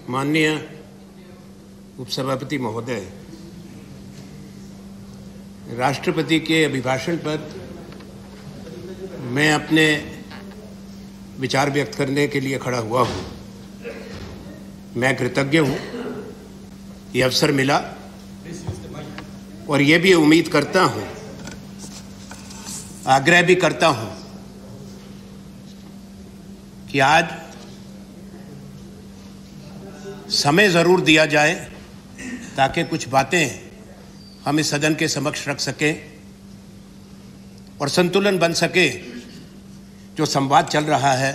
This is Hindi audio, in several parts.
माननीय उपसभापति महोदय, राष्ट्रपति के अभिभाषण पर मैं अपने विचार व्यक्त करने के लिए खड़ा हुआ हूं। मैं कृतज्ञ हूं ये अवसर मिला और ये भी उम्मीद करता हूं, आग्रह भी करता हूं कि आज समय जरूर दिया जाए ताकि कुछ बातें हम इस सदन के समक्ष रख सकें और संतुलन बन सके जो संवाद चल रहा है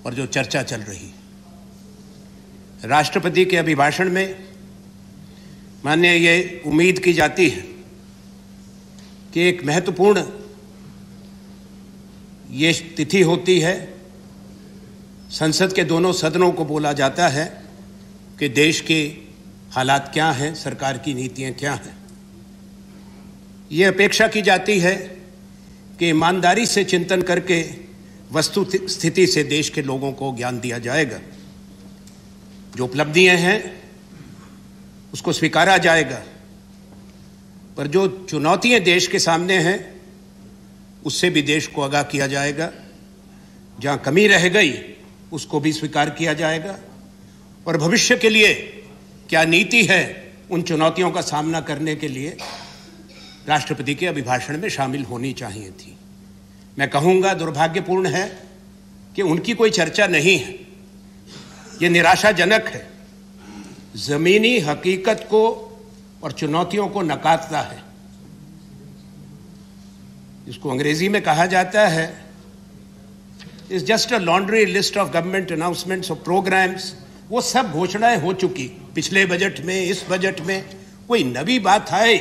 और जो चर्चा चल रही है। राष्ट्रपति के अभिभाषण में माननीय ये उम्मीद की जाती है कि एक महत्वपूर्ण ये तिथि होती है, संसद के दोनों सदनों को बोला जाता है कि देश के हालात क्या हैं, सरकार की नीतियां क्या हैं। ये अपेक्षा की जाती है कि ईमानदारी से चिंतन करके वस्तु स्थिति से देश के लोगों को ज्ञान दिया जाएगा, जो उपलब्धियां हैं उसको स्वीकारा जाएगा, पर जो चुनौतियां देश के सामने हैं उससे भी देश को आगाह किया जाएगा। जहां कमी रह गई उसको भी स्वीकार किया जाएगा और भविष्य के लिए क्या नीति है उन चुनौतियों का सामना करने के लिए राष्ट्रपति के अभिभाषण में शामिल होनी चाहिए थी। मैं कहूंगा दुर्भाग्यपूर्ण है कि उनकी कोई चर्चा नहीं है। ये निराशाजनक है, जमीनी हकीकत को और चुनौतियों को नकारता है। इसको अंग्रेजी में कहा जाता है is just a laundry list of government announcements और प्रोग्राम्स। वो सब घोषणाएं हो चुकी पिछले बजट में, इस बजट में। कोई नई बात आए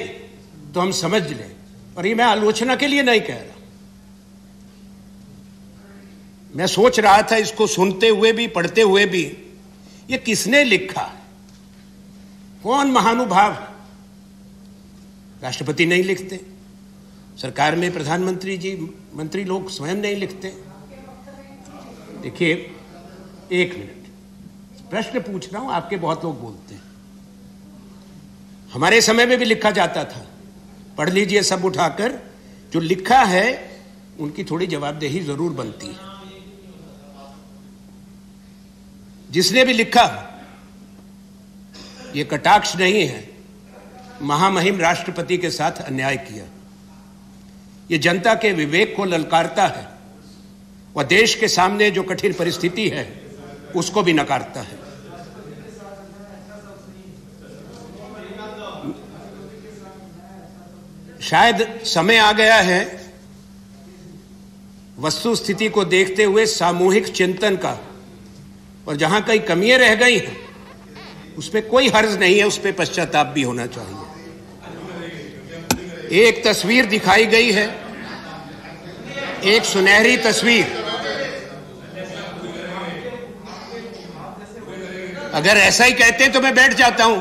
तो हम समझ लें, और ये मैं आलोचना के लिए नहीं कह रहा। मैं सोच रहा था इसको सुनते हुए भी, पढ़ते हुए भी, ये किसने लिखा, कौन महानुभाव। राष्ट्रपति नहीं लिखते, सरकार में प्रधानमंत्री जी, मंत्री लोग स्वयं नहीं लिखते। देखिए, एक मिनट, प्रश्न पूछ रहा हूं, आपके बहुत लोग बोलते हैं। हमारे समय में भी लिखा जाता था, पढ़ लीजिए सब उठाकर। जो लिखा है उनकी थोड़ी जवाबदेही जरूर बनती है। जिसने भी लिखा, ये कटाक्ष नहीं है, महामहिम राष्ट्रपति के साथ अन्याय किया। ये जनता के विवेक को ललकारता है और देश के सामने जो कठिन परिस्थिति है उसको भी नकारता है। शायद समय आ गया है वस्तु स्थिति को देखते हुए सामूहिक चिंतन का, और जहां कई कमियां रह गई हैं उस पर कोई हर्ज नहीं है, उस पर पश्चाताप भी होना चाहिए। एक तस्वीर दिखाई गई है, एक सुनहरी तस्वीर। अगर ऐसा ही कहते हैं तो मैं बैठ जाता हूं।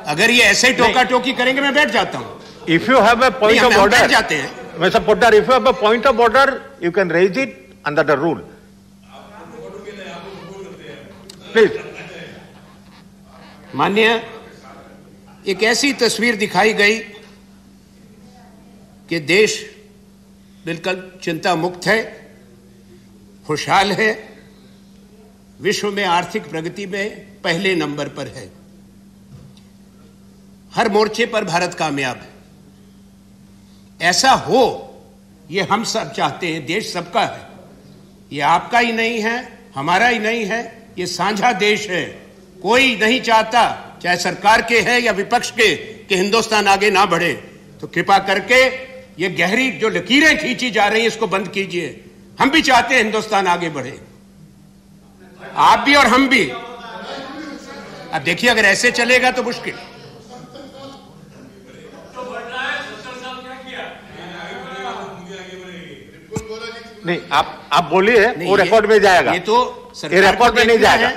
अगर ये ऐसे ही टोका टोकी करेंगे मैं बैठ जाता हूं। If you have a point of order, Mr. Poddar, if you have a point of order, you can raise it under the rule. Please. माननीय, एक ऐसी तस्वीर दिखाई गई कि देश बिल्कुल चिंता मुक्त है, खुशहाल है, विश्व में आर्थिक प्रगति में पहले नंबर पर है। हर मोर्चे पर भारत कामयाब है। ऐसा हो ये हम सब चाहते हैं, देश सबका है। ये आपका ही नहीं है, हमारा ही नहीं है, ये साझा देश है। कोई नहीं चाहता, चाहे सरकार के है या विपक्ष के, कि हिंदुस्तान आगे ना बढ़े। तो कृपा करके ये गहरी जो लकीरें खींची जा रही हैं इसको बंद कीजिए। हम भी चाहते हैं हिंदुस्तान आगे बढ़े, आप भी और हम भी। अब देखिए, अगर ऐसे चलेगा तो मुश्किल। नहीं, आप बोलिए, वो रिकॉर्ड में जाएगा। ये तो ये रिकॉर्ड में नहीं जाएगा।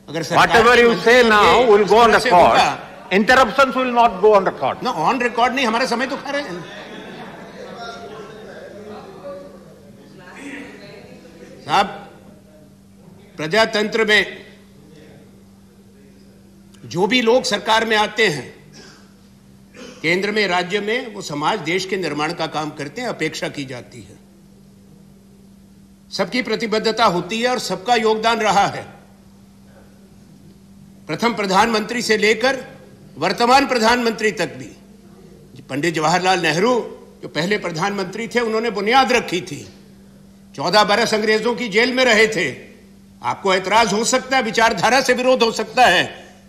अगर whatever you say now will go on record. Interruptions will not go on record. No, on record नहीं, हमारा समय तो खा रहे हैं। साहब, प्रजातंत्र में जो भी लोग सरकार में आते हैं, केंद्र में, राज्य में, वो समाज, देश के निर्माण का काम करते हैं, अपेक्षा की जाती है, सबकी प्रतिबद्धता होती है और सबका योगदान रहा है। प्रथम प्रधानमंत्री से लेकर वर्तमान प्रधानमंत्री तक भी, पंडित जवाहरलाल नेहरू जो पहले प्रधानमंत्री थे, उन्होंने बुनियाद रखी थी। 14 बरस अंग्रेजों की जेल में रहे थे। आपको ऐतराज हो सकता है, विचारधारा से विरोध हो सकता है,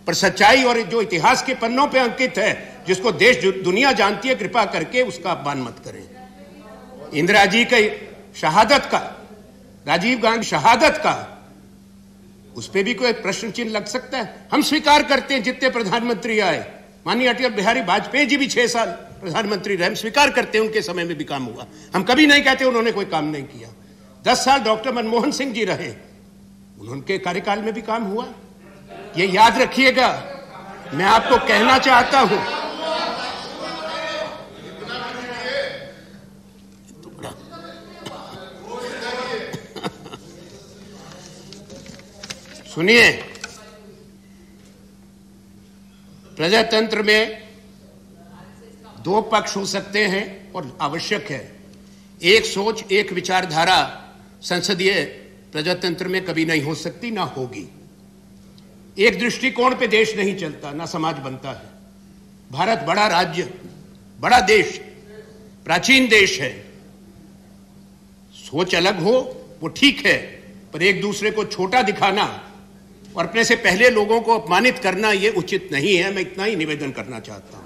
पर सच्चाई और जो इतिहास के पन्नों पे अंकित है, जिसको देश दुनिया जानती है, कृपा करके उसका अपमान मत करें। इंदिरा जी की शहादत का, राजीव गांधी शहादत का, उस पर भी कोई प्रश्न चिन्ह लग सकता है? हम स्वीकार करते हैं जितने प्रधानमंत्री आए, माननीय अटल बिहारी वाजपेयी जी भी 6 साल प्रधानमंत्री रहे, हम स्वीकार करते हैं उनके समय में भी काम हुआ। हम कभी नहीं कहते उन्होंने कोई काम नहीं किया। 10 साल डॉक्टर मनमोहन सिंह जी रहे, उनके कार्यकाल में भी काम हुआ। ये याद रखिएगा। मैं आपको कहना चाहता हूं, सुनिए, प्रजातंत्र में 2 पक्ष हो सकते हैं और आवश्यक है। एक सोच, एक विचारधारा संसदीय प्रजातंत्र में कभी नहीं हो सकती, ना होगी। एक दृष्टिकोण पे देश नहीं चलता, ना समाज बनता है। भारत बड़ा राज्य, बड़ा देश, प्राचीन देश है। सोच अलग हो वो ठीक है, पर एक दूसरे को छोटा दिखाना और अपने से पहले लोगों को अपमानित करना ये उचित नहीं है। मैं इतना ही निवेदन करना चाहता हूं।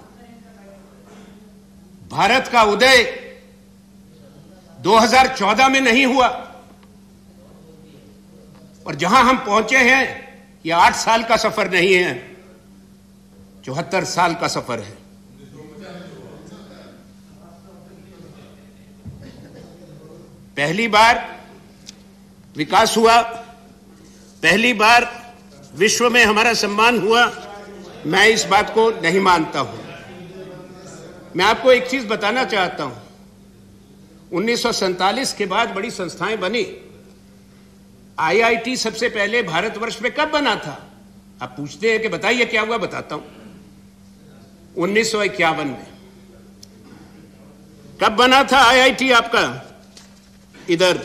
भारत का उदय 2014 में नहीं हुआ और जहां हम पहुंचे हैं, यह 8 साल का सफर नहीं है, 74 साल का सफर है। पहली बार विकास हुआ, पहली बार विश्व में हमारा सम्मान हुआ। मैं इस बात को नहीं मानता हूं। मैं आपको एक चीज बताना चाहता हूं। 1947 के बाद बड़ी संस्थाएं बनी। IIT सबसे पहले भारतवर्ष में कब बना था? आप पूछते हैं कि बताइए क्या हुआ, बताता हूं। 1951 में। कब बना था IIT आपका? इधर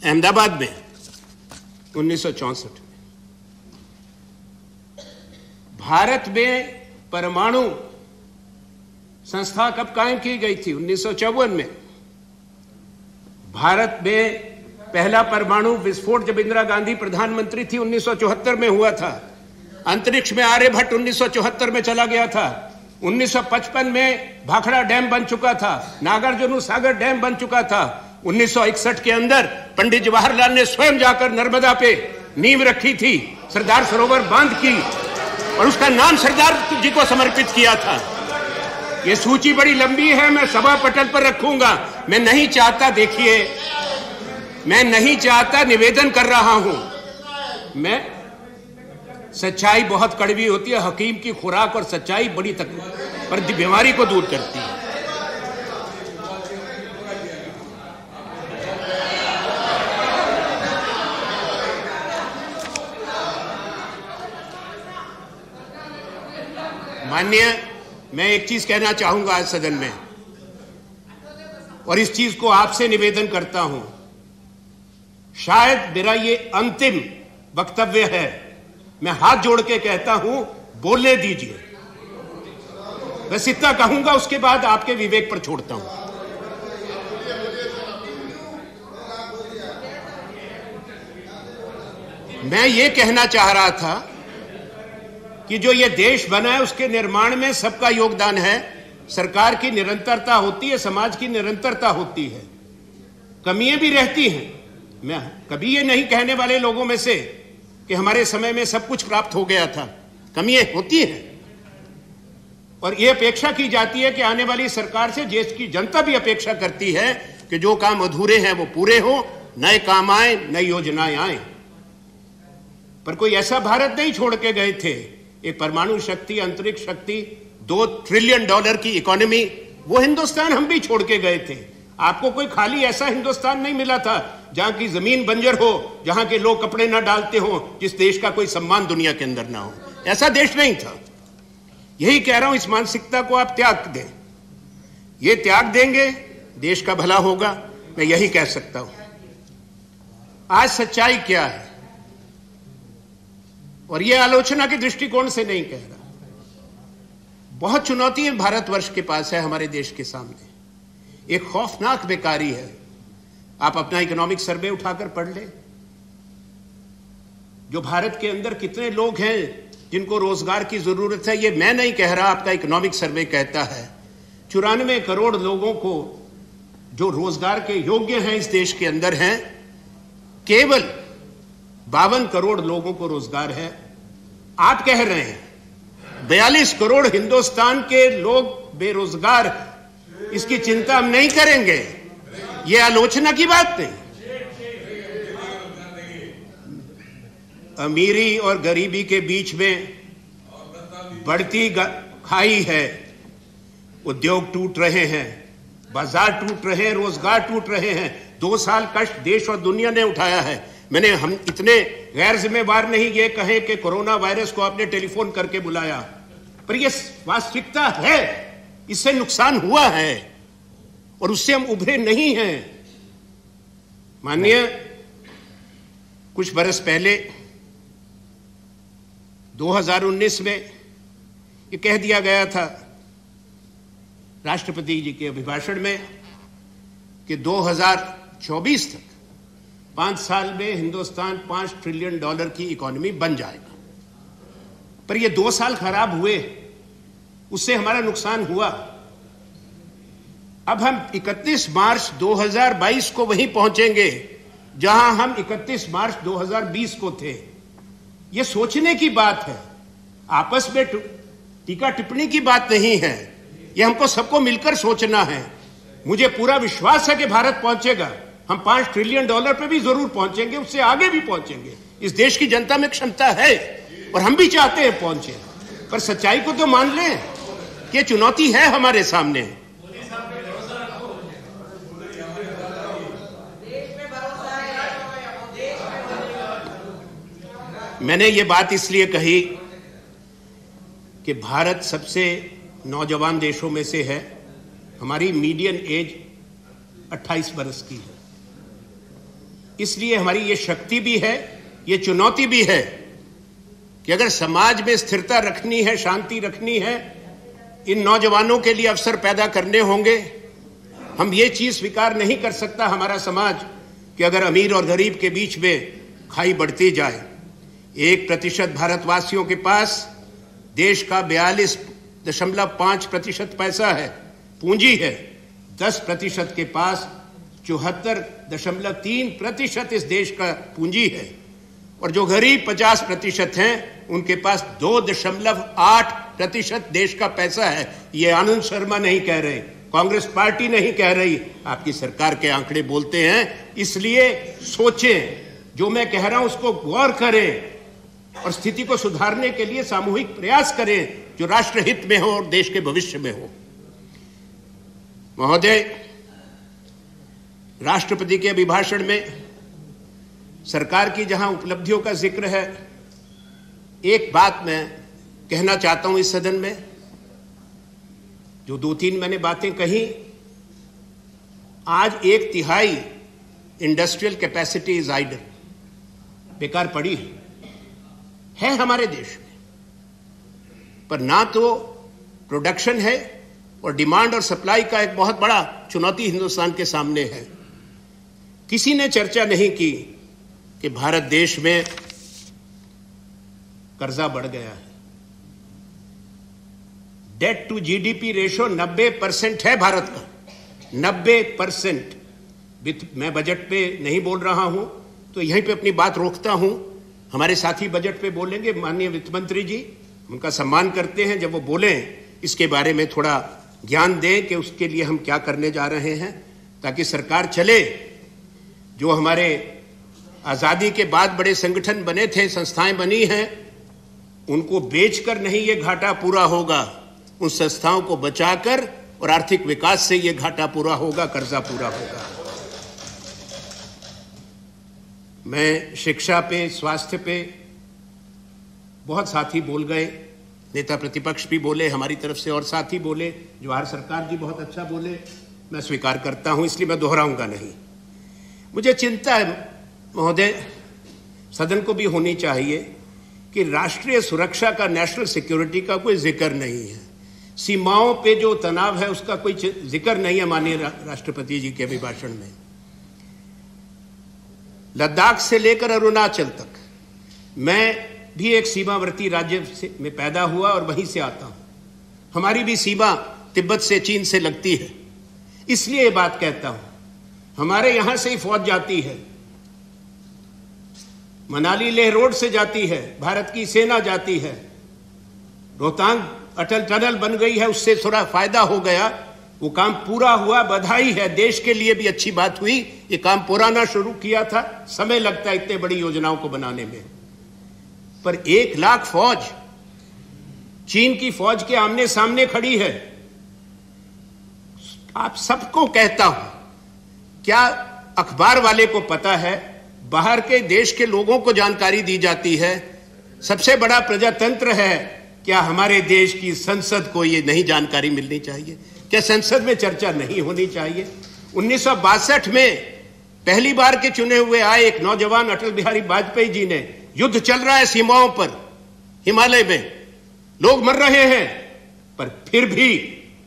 अहमदाबाद में 1964 में। भारत में परमाणु संस्था कब कायम की गई थी? 1954 में। भारत में पहला परमाणु विस्फोट जब इंदिरा गांधी प्रधानमंत्री थी 1974 में हुआ था। अंतरिक्ष में आर्यभट्ट 1974 में चला गया था। 1955 में भाखड़ा डैम बन चुका था, नागार्जुन सागर डैम बन चुका था। 1961 के अंदर पंडित जवाहरलाल ने स्वयं जाकर नर्मदा पे नींव रखी थी, सरदार सरोवर बांध की और उसका नाम सरदार जी को समर्पित किया था। ये सूची बड़ी लंबी है, मैं सभा पटल पर रखूंगा। मैं नहीं चाहता, देखिए, मैं नहीं चाहता, निवेदन कर रहा हूं। मैं सच्चाई बहुत कड़वी होती है। हकीम की खुराक और सच्चाई बड़ी तकलीफ पर बीमारी को दूर करती है। माननीय, मैं एक चीज कहना चाहूंगा आज सदन में, और इस चीज को आपसे निवेदन करता हूं। शायद मेरा ये अंतिम वक्तव्य है। मैं हाथ जोड़ के कहता हूं, बोलने दीजिए। बस इतना कहूंगा, उसके बाद आपके विवेक पर छोड़ता हूं। मैं ये कहना चाह रहा था कि जो ये देश बना है उसके निर्माण में सबका योगदान है। सरकार की निरंतरता होती है, समाज की निरंतरता होती है, कमियां भी रहती हैं। मैं कभी ये नहीं कहने वाले लोगों में से कि हमारे समय में सब कुछ प्राप्त हो गया था। कमियां होती हैं और ये अपेक्षा की जाती है कि आने वाली सरकार से देश की जनता भी अपेक्षा करती है कि जो काम अधूरे हैं वो पूरे हो, नए काम आए, नई योजनाएं आए। पर कोई ऐसा भारत नहीं छोड़ के गए थे। एक परमाणु शक्ति, अंतरिक्ष शक्ति, $2 ट्रिलियन की इकोनॉमी, वो हिंदुस्तान हम भी छोड़ के गए थे। आपको कोई खाली ऐसा हिंदुस्तान नहीं मिला था जहां की जमीन बंजर हो, जहां के लोग कपड़े ना डालते हो, जिस देश का कोई सम्मान दुनिया के अंदर ना हो। ऐसा देश नहीं था। यही कह रहा हूं, इस मानसिकता को आप त्याग दें। ये त्याग देंगे, देश का भला होगा, मैं यही कह सकता हूं। आज सच्चाई क्या है, और यह आलोचना के दृष्टिकोण से नहीं कह रहा। बहुत चुनौती भारतवर्ष के पास है, हमारे देश के सामने एक खौफनाक बेकारी है। आप अपना इकोनॉमिक सर्वे उठाकर पढ़ ले, जो भारत के अंदर कितने लोग हैं जिनको रोजगार की जरूरत है। ये मैं नहीं कह रहा, आपका इकोनॉमिक सर्वे कहता है। 94 करोड़ लोगों को जो रोजगार के योग्य हैं इस देश के अंदर हैं, केवल 52 करोड़ लोगों को रोजगार है। आप कह रहे हैं 42 करोड़ हिंदुस्तान के लोग बेरोजगार, इसकी चिंता हम नहीं करेंगे। यह आलोचना की बात नहीं। अमीरी और गरीबी के बीच में बढ़ती खाई है। उद्योग टूट रहे हैं, बाजार टूट रहे हैं, रोजगार टूट रहे हैं। 2 साल कष्ट देश और दुनिया ने उठाया है। हम इतने गैर जिम्मेवार नहीं ये कहें कि कोरोना वायरस को आपने टेलीफोन करके बुलाया, पर यह वास्तविकता है। इससे नुकसान हुआ है और उससे हम उभरे नहीं हैं। माननीय, कुछ बरस पहले 2019 में ये कह दिया गया था राष्ट्रपति जी के अभिभाषण में कि 2024 तक 5 साल में हिंदुस्तान $5 ट्रिलियन की इकोनॉमी बन जाएगा। पर ये 2 साल खराब हुए, उससे हमारा नुकसान हुआ। अब हम 31 मार्च 2022 को वहीं पहुंचेंगे जहां हम 31 मार्च 2020 को थे। ये सोचने की बात है, आपस में टीका टिप्पणी की बात नहीं है। ये हमको सबको मिलकर सोचना है। मुझे पूरा विश्वास है कि भारत पहुंचेगा। हम $5 ट्रिलियन पे भी जरूर पहुंचेंगे, उससे आगे भी पहुंचेंगे। इस देश की जनता में क्षमता है और हम भी चाहते हैं पहुंचे। पर सच्चाई को तो मान लें कि चुनौती है हमारे सामने। मैंने ये बात इसलिए कही कि भारत सबसे नौजवान देशों में से है। हमारी मीडियन एज 28 बरस की है। इसलिए हमारी ये शक्ति भी है, ये चुनौती भी है कि अगर समाज में स्थिरता रखनी है, शांति रखनी है, इन नौजवानों के लिए अवसर पैदा करने होंगे। हम ये चीज स्वीकार नहीं कर सकता हमारा समाज कि अगर अमीर और गरीब के बीच में खाई बढ़ती जाए। 1% भारतवासियों के पास देश का 42.5% पैसा है, पूंजी है। 10% के पास 74.3% इस देश का पूंजी है। और जो गरीब 50% हैं, उनके पास 2.8% देश का पैसा है। ये आनंद शर्मा नहीं कह रहे, कांग्रेस पार्टी नहीं कह रही, आपकी सरकार के आंकड़े बोलते हैं। इसलिए सोचें, जो मैं कह रहा हूं उसको गौर करें और स्थिति को सुधारने के लिए सामूहिक प्रयास करें जो राष्ट्र हित में हो और देश के भविष्य में हो। महोदय, राष्ट्रपति के अभिभाषण में सरकार की जहां उपलब्धियों का जिक्र है, एक बात मैं कहना चाहता हूं इस सदन में। जो 2-3 मैंने बातें कही, आज 1/3 इंडस्ट्रियल कैपेसिटी इज आइडल, बेकार पड़ी है हमारे देश में। पर ना तो प्रोडक्शन है और डिमांड और सप्लाई का एक बहुत बड़ा चुनौती हिंदुस्तान के सामने है। किसी ने चर्चा नहीं की कि भारत देश में कर्जा बढ़ गया है। डेट टू जीडीपी रेशो 90% है भारत का, 90%। मैं बजट पे नहीं बोल रहा हूं तो यहीं पे अपनी बात रोकता हूं। हमारे साथी बजट पे बोलेंगे, माननीय वित्त मंत्री जी, उनका सम्मान करते हैं। जब वो बोलें इसके बारे में थोड़ा ज्ञान दें कि उसके लिए हम क्या करने जा रहे हैं, ताकि सरकार चले। जो हमारे आजादी के बाद बड़े संगठन बने थे, संस्थाएं बनी हैं, उनको बेचकर नहीं ये घाटा पूरा होगा। उन संस्थाओं को बचाकर और आर्थिक विकास से ये घाटा पूरा होगा, कर्जा पूरा होगा। मैं शिक्षा पे, स्वास्थ्य पे बहुत साथी बोल गए, नेता प्रतिपक्ष भी बोले हमारी तरफ से और साथी बोले, जवाहर सरकार जी बहुत अच्छा बोले, मैं स्वीकार करता हूं, इसलिए मैं दोहराऊंगा नहीं। मुझे चिंता है महोदय, सदन को भी होनी चाहिए कि राष्ट्रीय सुरक्षा का, नेशनल सिक्योरिटी का कोई जिक्र नहीं है। सीमाओं पे जो तनाव है उसका कोई जिक्र नहीं है माननीय राष्ट्रपति जी के अभिभाषण में। लद्दाख से लेकर अरुणाचल तक, मैं भी एक सीमावर्ती राज्य में पैदा हुआ और वहीं से आता हूं। हमारी भी सीमा तिब्बत से, चीन से लगती है, इसलिए ये बात कहता हूं। हमारे यहां से ही फौज जाती है, मनाली लेह रोड से जाती है, भारत की सेना जाती है। रोहतांग अटल टनल बन गई है, उससे थोड़ा फायदा हो गया, वो काम पूरा हुआ, बधाई है, देश के लिए भी अच्छी बात हुई। ये काम पुराना शुरू किया था, समय लगता है इतने बड़ी योजनाओं को बनाने में, पर 1 लाख फौज चीन की फौज के आमने सामने खड़ी है। आप सबको कहता हूं, क्या अखबार वाले को पता है, बाहर के देश के लोगों को जानकारी दी जाती है, सबसे बड़ा प्रजातंत्र है, क्या हमारे देश की संसद को यह नहीं जानकारी मिलनी चाहिए? क्या संसद में चर्चा नहीं होनी चाहिए? 1962 में पहली बार के चुने हुए आए एक नौजवान अटल बिहारी वाजपेयी जी ने, युद्ध चल रहा है सीमाओं पर, हिमालय में लोग मर रहे हैं, पर फिर भी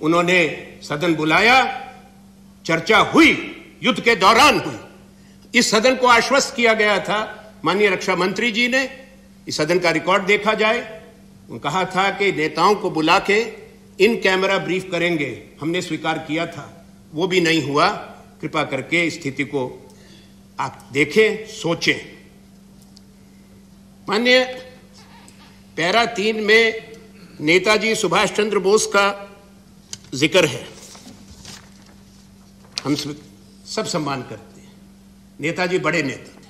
उन्होंने सदन बुलाया, चर्चा हुई, युद्ध के दौरान हुई। इस सदन को आश्वस्त किया गया था माननीय रक्षा मंत्री जी ने, इस सदन का रिकॉर्ड देखा जाए, उन्होंने कहा था कि नेताओं को बुला के इन कैमरा ब्रीफ करेंगे, हमने स्वीकार किया था, वो भी नहीं हुआ। कृपा करके स्थिति को आप देखें, सोचें। माननीय पैरा 3 में नेताजी सुभाष चंद्र बोस का जिक्र है, हम सब सम्मान करते हैं। नेताजी बड़े नेता थे,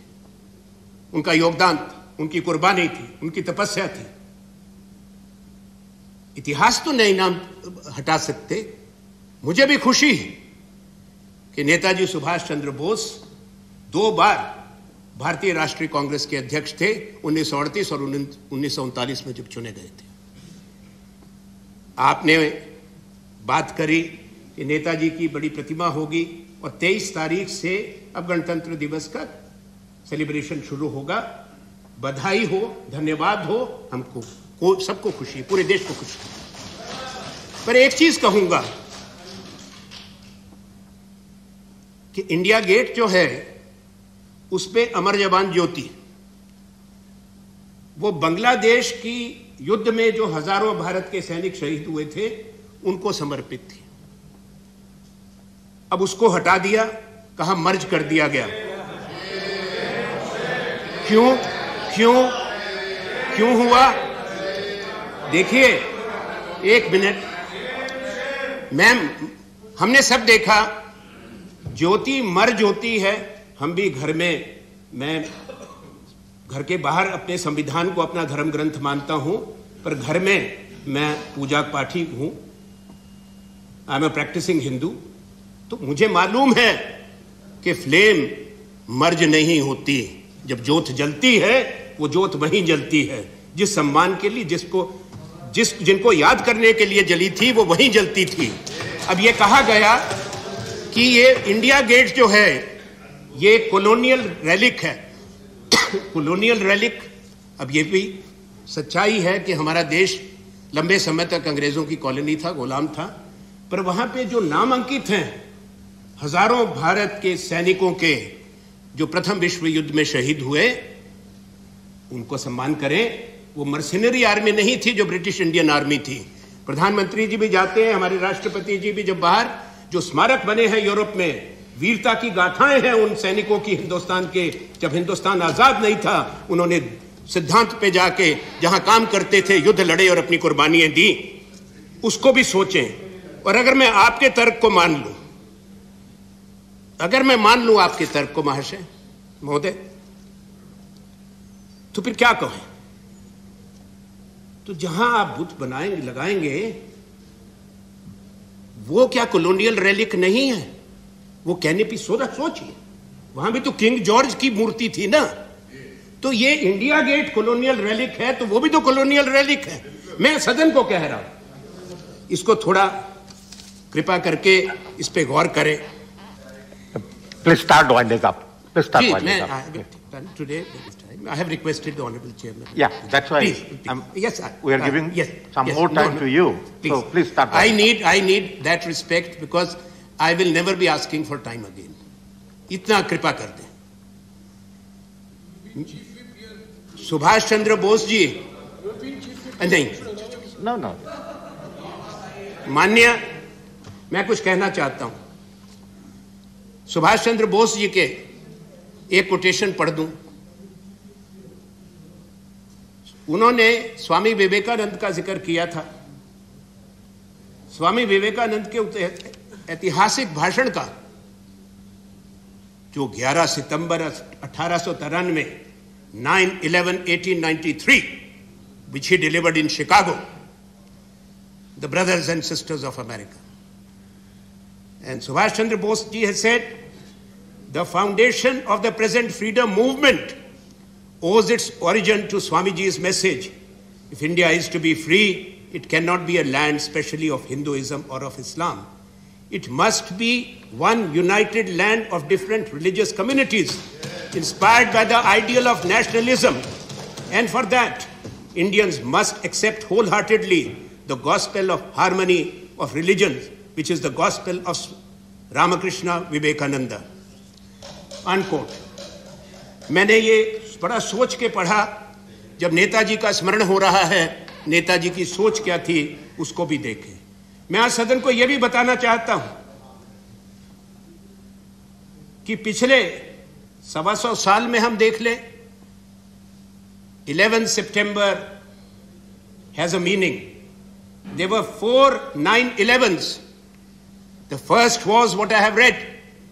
उनका योगदान था, उनकी कुर्बानी थी, उनकी तपस्या थी। इतिहास तो नहीं नाम हटा सकते। मुझे भी खुशी है कि नेताजी सुभाष चंद्र बोस 2 बार भारतीय राष्ट्रीय कांग्रेस के अध्यक्ष थे, 1938 और 1939 में जब चुने गए थे। आपने बात करी कि नेताजी की बड़ी प्रतिमा होगी और 23 तारीख से अब गणतंत्र दिवस का सेलिब्रेशन शुरू होगा। बधाई हो, धन्यवाद हो, हमको सबको खुशी, पूरे देश को खुशी। पर एक चीज कहूंगा कि इंडिया गेट जो है उस पे अमर जवान ज्योति, वो बांग्लादेश की युद्ध में जो हजारों भारत के सैनिक शहीद हुए थे उनको समर्पित थी। अब उसको हटा दिया, कहा मर्ज कर दिया गया। क्यों क्यों क्यों हुआ? देखिए, 1 मिनट मैम, हमने सब देखा, ज्योति मर्ज होती है। हम भी घर में, मैं घर के बाहर अपने संविधान को अपना धर्म ग्रंथ मानता हूं, पर घर में मैं पूजा पाठी हूं, I am a practising Hindu. तो मुझे मालूम है कि फ्लेम मर्ज नहीं होती, जब ज्योत जलती है वो ज्योत वहीं जलती है, जिस सम्मान के लिए, जिनको याद करने के लिए जली थी वो वहीं जलती थी। अब ये कहा गया कि ये इंडिया गेट जो है ये कॉलोनियल रेलिक है। कॉलोनियल रेलिक, अब ये भी सच्चाई है कि हमारा देश लंबे समय तक अंग्रेजों की कॉलोनी था, गुलाम था, पर वहां पे जो नामांकित हैं हजारों भारत के सैनिकों के जो प्रथम विश्व युद्ध में शहीद हुए, उनको सम्मान करें। वो मर्सिनरी आर्मी नहीं थी जो ब्रिटिश इंडियन आर्मी थी। प्रधानमंत्री जी भी जाते हैं, हमारे राष्ट्रपति जी भी जब बाहर, जो स्मारक बने हैं यूरोप में, वीरता की गाथाएं हैं उन सैनिकों की हिंदुस्तान के, जब हिंदुस्तान आजाद नहीं था उन्होंने सिद्धांत पे जाके जहां काम करते थे युद्ध लड़े और अपनी कुर्बानियां दी, उसको भी सोचें। और अगर मैं आपके तर्क को मान लूं, अगर मैं मान लूं आपके तर्क को महाशय महोदय, तो फिर क्या कहें? तो जहां आप बुत बनाएंगे, लगाएंगे, वो क्या कॉलोनियल रेलिक नहीं है? वो कहने की सोचिए, वहां भी तो किंग जॉर्ज की मूर्ति थी ना। तो ये इंडिया गेट कॉलोनियल रेलिक है, तो वो भी तो कॉलोनियल रेलिक है। मैं सदन को कह रहा हूं, इसको थोड़ा कृपा करके इस पे गौर करें। Please start winding up. Please start winding up. Today, I have requested the Honorable Chairman. Yeah, that's why. Yes, sir. We are giving some more time to you. Please. So please start. I need that respect because I will never be asking for time again. इतना कृपा कर दें। सुभाष चंद्र बोस जी, नहीं, no. माननीय, मैं कुछ कहना चाहता हूं। सुभाष चंद्र बोस जी के एक कोटेशन पढ़ दूं। उन्होंने स्वामी विवेकानंद का जिक्र किया था। स्वामी विवेकानंद के ऐतिहासिक भाषण का, जो 11 सितंबर 1893 9/11/1893 which he delivered in Chicago, the brothers and sisters of America. And Subhash Chandra Bose ji has said, the foundation of the present freedom movement owes its origin to Swamiji's message. If India is to be free, it cannot be a land specially of Hinduism or of Islam. It must be one united land of different religious communities, inspired by the ideal of nationalism. And for that, Indians must accept wholeheartedly the gospel of harmony of religions, which is the gospel of Ramakrishna Vivekananda. Unquote. मैंने ये बड़ा सोच के पढ़ा। जब नेताजी का स्मरण हो रहा है, नेताजी की सोच क्या थी उसको भी देखें। मैं आज सदन को यह भी बताना चाहता हूं कि पिछले 125 साल में हम देख लें, 11 September has a meaning. There were 4 9/11s. The first was what I have read,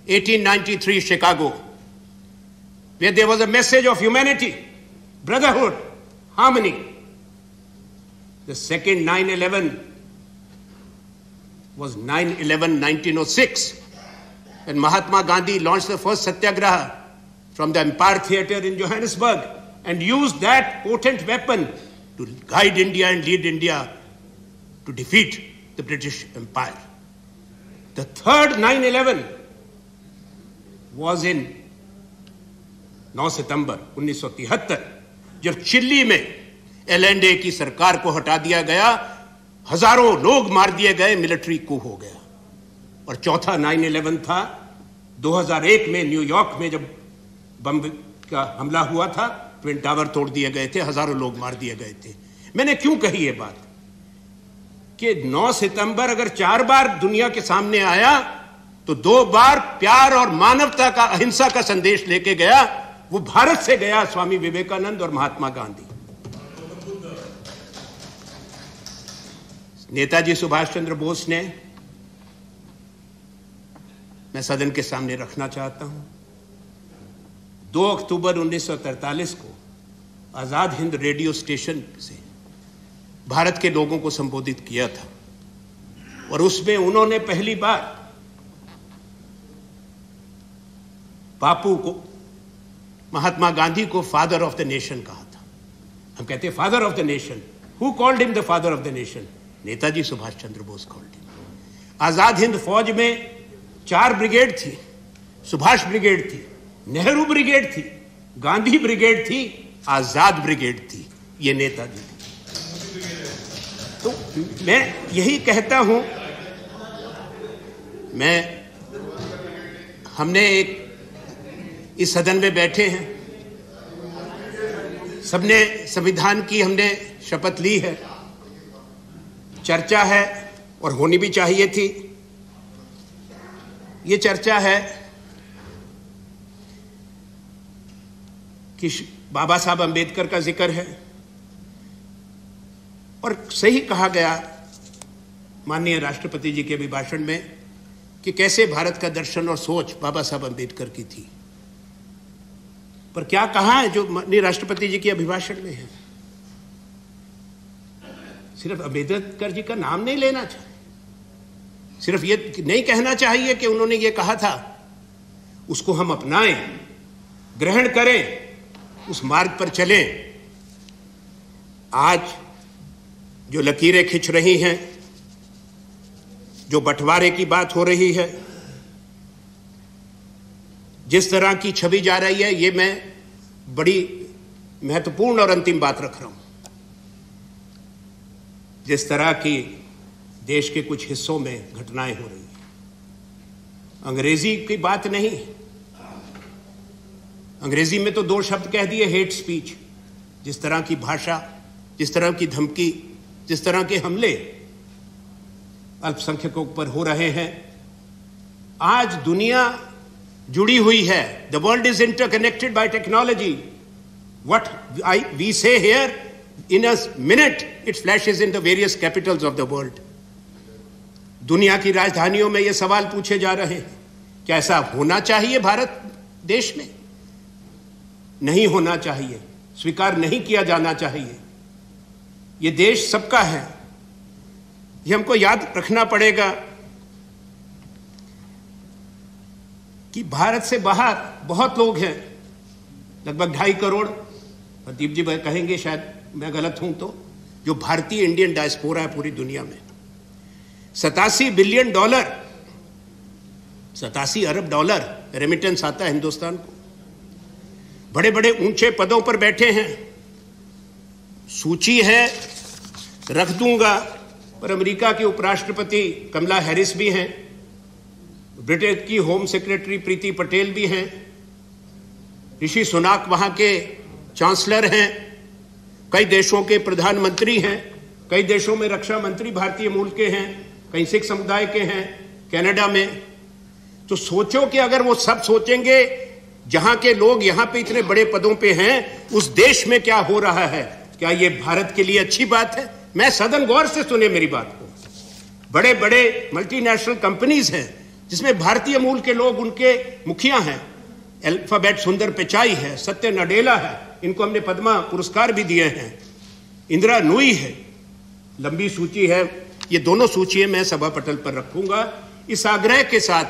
1893 Chicago, where there was a message of humanity, brotherhood, harmony. The second 9/11 was 9/11/1906, when Mahatma Gandhi launched the first satyagraha from the Empire Theatre in Johannesburg and used that potent weapon to guide India and lead India to defeat the British Empire. The third 9/11 was in 9 सितंबर 1973, जब चिल्ली में LNA की सरकार को हटा दिया गया, हजारों लोग मार दिए गए, मिलिट्री कू हो गया। और चौथा 9/11 था 2001 में न्यूयॉर्क में, जब बम का हमला हुआ था, ट्विन टावर तोड़ दिए गए थे, हजारों लोग मार दिए गए थे। मैंने क्यों कही ये बात कि 9 सितंबर अगर 4 बार दुनिया के सामने आया तो 2 बार प्यार और मानवता का, अहिंसा का संदेश लेके गया। वो भारत से गया, स्वामी विवेकानंद और महात्मा गांधी। नेताजी सुभाष चंद्र बोस ने, मैं सदन के सामने रखना चाहता हूं, 2 अक्टूबर 1943 को आजाद हिंद रेडियो स्टेशन से भारत के लोगों को संबोधित किया था। और उसमें उन्होंने पहली बार बापू को, महात्मा गांधी को फादर ऑफ द नेशन कहा था। हम कहते हैं father of the nation. Who called him the father of the nation? Netaji Subhash Chandra Bose called him. Azad Hind Fauj में 4 ब्रिगेड थी। सुभाष ब्रिगेड थी, नेहरू ब्रिगेड थी, गांधी ब्रिगेड थी, आजाद ब्रिगेड थी। ये नेताजी थी। तो मैं यही कहता हूं, हमने एक इस सदन में बैठे हैं, सबने संविधान की हमने शपथ ली है, चर्चा है और होनी भी चाहिए थी। ये चर्चा है कि बाबा साहब अंबेडकर का जिक्र है और सही कहा गया माननीय राष्ट्रपति जी के अभिभाषण में कि कैसे भारत का दर्शन और सोच बाबा साहब अंबेडकर की थी। पर क्या कहा है जो माननीय राष्ट्रपति जी के अभिभाषण में है? सिर्फ अंबेडकर जी का नाम नहीं लेना चाहिए, सिर्फ ये नहीं कहना चाहिए कि उन्होंने ये कहा था, उसको हम अपनाएं, ग्रहण करें, उस मार्ग पर चलें। आज जो लकीरें खिंच रही हैं, जो बंटवारे की बात हो रही है, जिस तरह की छवि जा रही है, ये मैं बड़ी महत्वपूर्ण और अंतिम बात रख रहा हूं। जिस तरह की देश के कुछ हिस्सों में घटनाएं हो रही हैं, अंग्रेजी की बात नहीं, अंग्रेजी में तो 2 शब्द कह दिए, हेट स्पीच। जिस तरह की भाषा, जिस तरह की धमकी, जिस तरह के हमले अल्पसंख्यकों पर हो रहे हैं, आज दुनिया जुड़ी हुई है। The world is interconnected by technology. What we say here, in a minute it flashes in the various capitals of the world. दुनिया की राजधानियों में ये सवाल पूछे जा रहे हैं, क्या ऐसा होना चाहिए भारत देश में? नहीं होना चाहिए, स्वीकार नहीं किया जाना चाहिए। ये देश सबका है, ये हमको याद रखना पड़ेगा कि भारत से बाहर बहुत लोग हैं, लगभग 2.5 करोड़, प्रदीप जी भाई कहेंगे शायद मैं गलत हूं तो, जो भारतीय इंडियन डायस्पोरा है पूरी दुनिया में। $87 बिलियन, 87 अरब डॉलर रेमिटेंस आता है हिंदुस्तान को। बड़े बड़े ऊंचे पदों पर बैठे हैं, सूची है रख दूंगा, पर अमेरिका की उपराष्ट्रपति कमला हैरिस भी हैं, ब्रिटेन की होम सेक्रेटरी प्रीति पटेल भी हैं, ऋषि सुनाक वहां के चांसलर हैं, कई देशों के प्रधानमंत्री हैं, कई देशों में रक्षा मंत्री भारतीय मूल के हैं, कई सिख समुदाय के हैं कनाडा में। तो सोचो कि अगर वो सब सोचेंगे, जहां के लोग यहां पे इतने बड़े पदों पे हैं, उस देश में क्या हो रहा है, क्या ये भारत के लिए अच्छी बात है? मैं सदन गौर से सुने मेरी बात को। बड़े बड़े मल्टीनेशनल कंपनीज हैं जिसमें भारतीय मूल के लोग उनके मुखिया हैं। अल्फाबेट सुंदर पिचाई है, सत्य नडेला है, इनको हमने पद्मा पुरस्कार भी दिए हैं, इंदिरा नूई है, लंबी सूची है। ये दोनों सूचियां मैं सभा पटल पर रखूंगा इस आग्रह के साथ,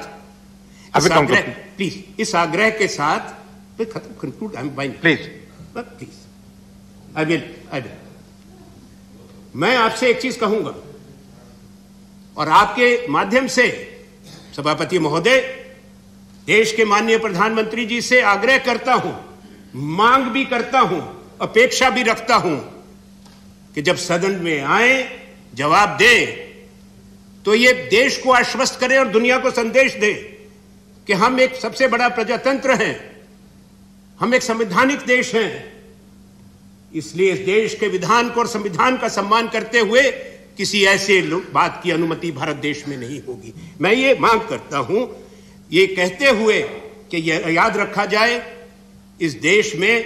प्लीज, इस आग्रह के साथ conclude, I am buying, please I will. मैं आपसे एक चीज कहूंगा और आपके माध्यम से सभापति महोदय, देश के माननीय प्रधानमंत्री जी से आग्रह करता हूं, मांग भी करता हूं, अपेक्षा भी रखता हूं कि जब सदन में आए, जवाब दे, तो ये देश को आश्वस्त करे और दुनिया को संदेश दे कि हम एक सबसे बड़ा प्रजातंत्र हैं, हम एक संवैधानिक देश हैं। इसलिए इस देश के विधान को और संविधान का सम्मान करते हुए किसी ऐसे बात की अनुमति भारत देश में नहीं होगी। मैं ये मांग करता हूं, ये कहते हुए कि यह याद रखा जाए, इस देश में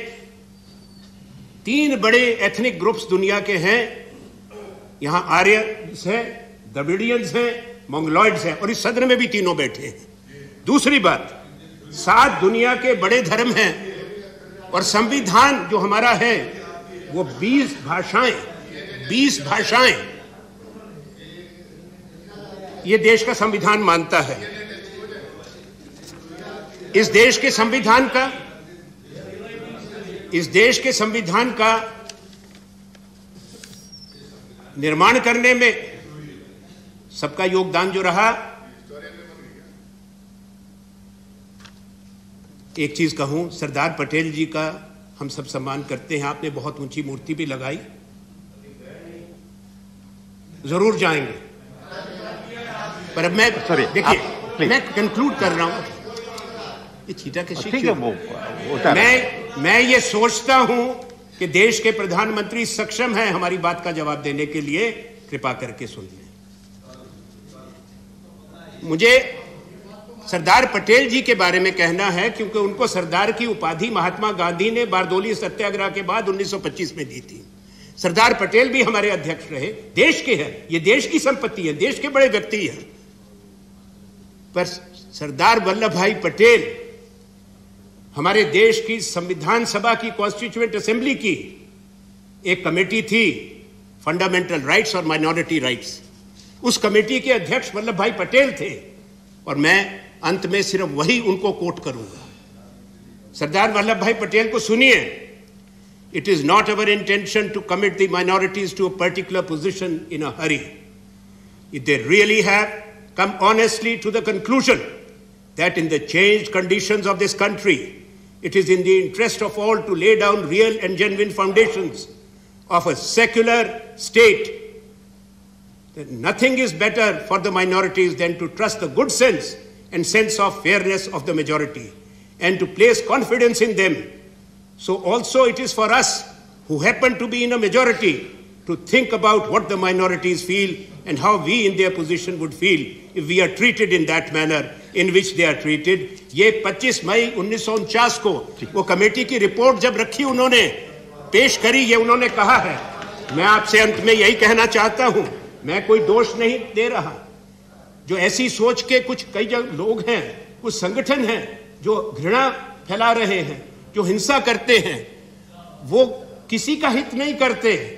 3 बड़े एथनिक ग्रुप्स दुनिया के हैं। यहां आर्यंस हैं, द्रविडियंस हैं, मंगोलॉइड्स हैं, और इस सदन में भी तीनों बैठे हैं। दूसरी बात, 7 दुनिया के बड़े धर्म हैं, और संविधान जो हमारा है वो 20 भाषाएं ये देश का संविधान मानता है। इस देश के संविधान का निर्माण करने में सबका योगदान जो रहा, एक चीज कहूं, सरदार पटेल जी का हम सब सम्मान करते हैं, आपने बहुत ऊंची मूर्ति भी लगाई, जरूर जाएंगे, पर अब मैं देखिए मैं कंक्लूड कर रहा हूं, ये चीटा के मैं ये सोचता हूं कि देश के प्रधानमंत्री सक्षम हैं हमारी बात का जवाब देने के लिए, कृपा करके सुन लें। मुझे सरदार पटेल जी के बारे में कहना है, क्योंकि उनको सरदार की उपाधि महात्मा गांधी ने बारदोली सत्याग्रह के बाद 1925 में दी थी। सरदार पटेल भी हमारे अध्यक्ष रहे, देश के हैं, ये देश की संपत्ति है, देश के बड़े व्यक्ति हैं। पर सरदार वल्लभ भाई पटेल हमारे देश की संविधान सभा की कॉन्स्टिट्यूएंट असेंबली की एक कमेटी थी, फंडामेंटल राइट्स और माइनॉरिटी राइट्स, उस कमेटी के अध्यक्ष वल्लभ भाई पटेल थे और मैं अंत में सिर्फ वही उनको कोट करूंगा। सरदार वल्लभ भाई पटेल को सुनिए, it is not our intention to commit the minorities to a particular position in a hurry. If they really have come honestly to the conclusion that in the changed conditions of this country, it is in the interest of all to lay down real and genuine foundations of a secular state, that nothing is better for the minorities than to trust the good sense and sense of fairness of the majority and to place confidence in them. So also it is for us who happen to be in a majority to think about what the minorities feel and how we in their position would feel if we are treated in that manner in which they are treated. ये 25 मई 1949 को वो कमेटी की रिपोर्ट जब रखी, उन्होंने पेश करी, ये उन्होंने कहा है। मैं आपसे अंत में यही कहना चाहता हूं, मैं कोई दोष नहीं दे रहा, जो ऐसी सोच के कुछ कई लोग हैं, कुछ संगठन हैं जो घृणा फैला रहे हैं, जो हिंसा करते हैं, वो किसी का हित नहीं करते।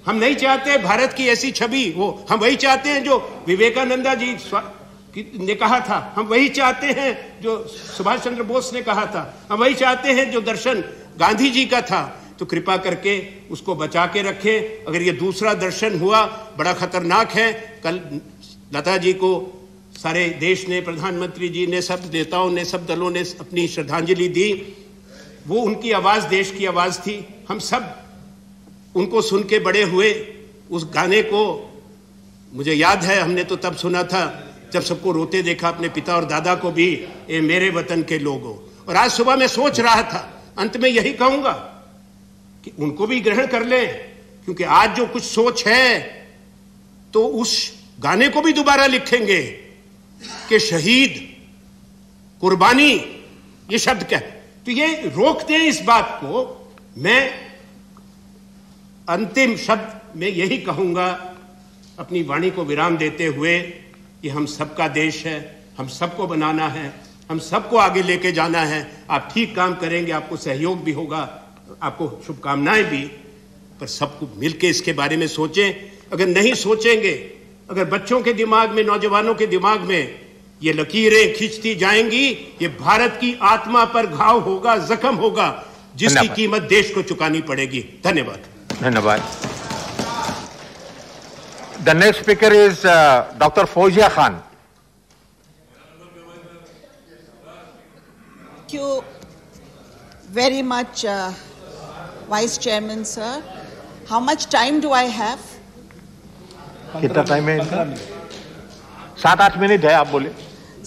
हम नहीं चाहते भारत की ऐसी छवि हो, हम वही चाहते हैं जो विवेकानंदा जी ने कहा था, हम वही चाहते हैं जो सुभाष चंद्र बोस ने कहा था, हम वही चाहते हैं जो दर्शन गांधी जी का था। तो कृपा करके उसको बचा के रखें। अगर ये दूसरा दर्शन हुआ, बड़ा खतरनाक है। कल लता जी को सारे देश ने, प्रधानमंत्री जी ने, सब नेताओं ने, सब दलों ने अपनी श्रद्धांजलि दी। वो उनकी आवाज देश की आवाज थी। हम सब उनको सुन के बड़े हुए। उस गाने को मुझे याद है, हमने तो तब सुना था जब सबको रोते देखा, अपने पिता और दादा को भी, ए मेरे वतन के लोगों। और आज सुबह मैं सोच रहा था, अंत में यही कहूंगा कि उनको भी ग्रहण कर लें, क्योंकि आज जो कुछ सोच है तो उस गाने को भी दोबारा लिखेंगे कि शहीद, कुर्बानी, ये शब्द क्या है। तो ये रोकते हैं इस बात को। मैं अंतिम शब्द में यही कहूंगा, अपनी वाणी को विराम देते हुए, कि हम सबका देश है, हम सबको बनाना है, हम सबको आगे लेके जाना है। आप ठीक काम करेंगे, आपको सहयोग भी होगा, आपको शुभकामनाएं भी, पर सबको मिलके इसके बारे में सोचें। अगर नहीं सोचेंगे, अगर बच्चों के दिमाग में, नौजवानों के दिमाग में ये लकीरें खींचती जाएंगी, ये भारत की आत्मा पर घाव होगा, जख्म होगा, जिसकी कीमत देश को चुकानी पड़ेगी। धन्यवाद। धन्यवाद। The next speaker is Dr. Fawzia Khan. Thank you very much, Vice Chairman, sir. How much time do I have? कितना टाइम है इनका? 7-8 मिनट है, आप बोले।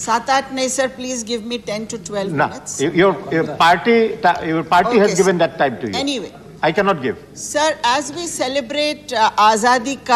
7-8 नहीं sir, please give me 10 to 12 minutes. Your party okay, has given that time to you. Anyway, I cannot give. Sir, as we celebrate Azadi Ka